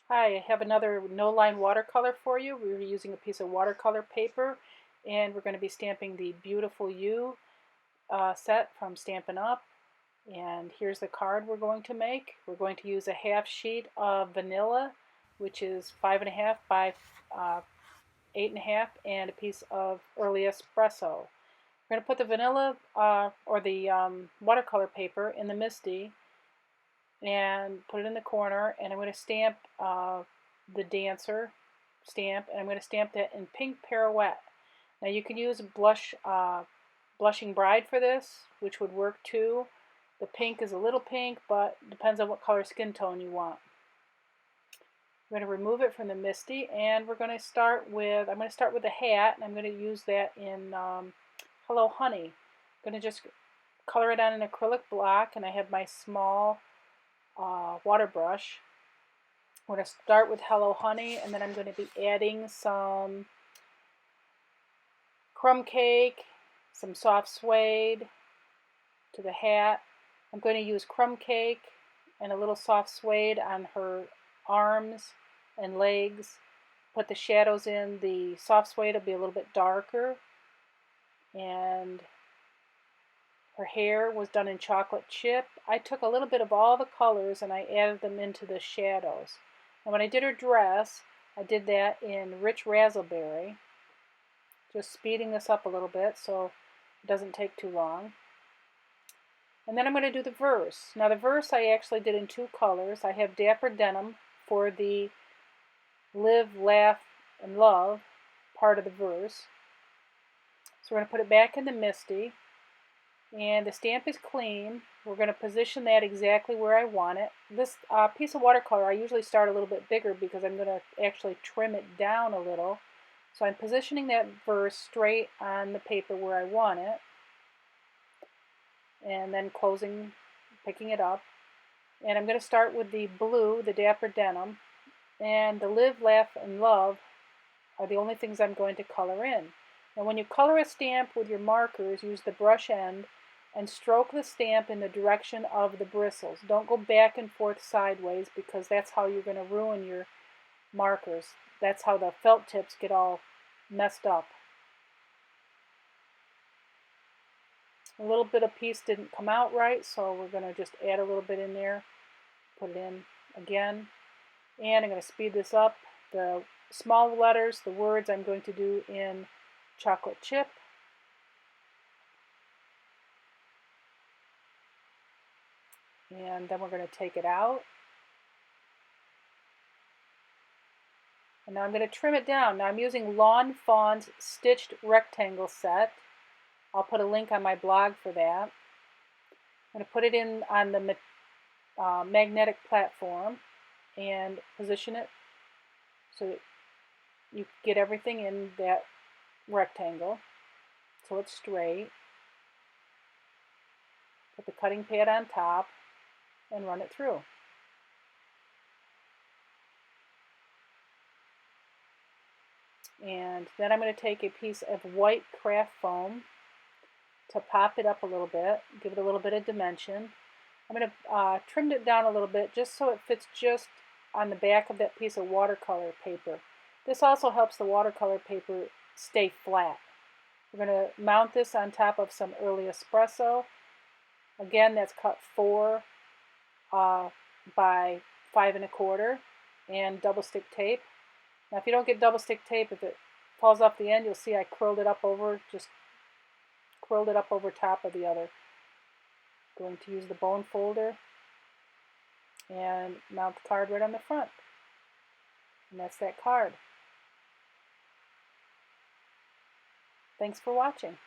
Hi, I have another no-line watercolor for you. We're using a piece of watercolor paper, and we're going to be stamping the Beautiful You set from Stampin' Up. And here's the card we're going to make. We're going to use a half sheet of vanilla, which is 5.5 by 8.5, and a piece of early espresso. We're going to put the vanilla or the watercolor paper in the MISTI and put it in the corner, and I'm going to stamp the dancer stamp, and I'm going to stamp that in pink pirouette. Now you can use blushing bride for this, which would work too. The pink is a little pink, but depends on what color skin tone you want. I'm going to remove it from the MISTI, and I'm going to start with the hat, and I'm going to use that in Hello Honey. I'm going to just color it on an acrylic block, and I have my small water brush. I'm going to start with Hello Honey, and then I'm going to be adding some crumb cake, some soft suede to the hat. I'm going to use crumb cake and a little soft suede on her arms and legs. Put the shadows in. The soft suede will be a little bit darker, and her hair was done in chocolate chip. I took a little bit of all the colors and I added them into the shadows. And when I did her dress, I did that in rich raspberry, just speeding this up a little bit so it doesn't take too long. And then I'm going to do the verse. Now the verse I actually did in two colors. I have Dapper Denim for the Live, Laugh, and Love part of the verse. So we're going to put it back in the MISTI. And the stamp is clean. We're going to position that exactly where I want it. This piece of watercolor, I usually start a little bit bigger because I'm going to actually trim it down a little. So I'm positioning that verse straight on the paper where I want it. And then closing, picking it up. And I'm going to start with the blue, the Dapper Denim. And the Live, Laugh, and Love are the only things I'm going to color in. Now when you color a stamp with your markers, use the brush end and stroke the stamp in the direction of the bristles. Don't go back and forth sideways, because that's how you're going to ruin your markers. That's how the felt tips get all messed up. A little bit of piece didn't come out right, so we're going to just add a little bit in there, put it in again, and I'm going to speed this up. The small letters, the words, I'm going to do in chocolate chip. And then we're going to take it out. And now I'm going to trim it down. Now I'm using Lawn Fawn's Stitched Rectangle Set. I'll put a link on my blog for that. I'm going to put it in on the magnetic platform and position it so that you get everything in that rectangle so it's straight. Put the cutting pad on top and run it through. And then I'm going to take a piece of white craft foam to pop it up a little bit, give it a little bit of dimension. I'm going to trim it down a little bit just so it fits just on the back of that piece of watercolor paper. This also helps the watercolor paper stay flat. We're going to mount this on top of some early espresso. Again, that's cut 4 by 5.25 and double stick tape. Now if you don't get double stick tape, if it falls off the end, you'll see I curled it up over, just curled it up over top of the other. Going to use the bone folder and mount the card right on the front. And that's that card. Thanks for watching.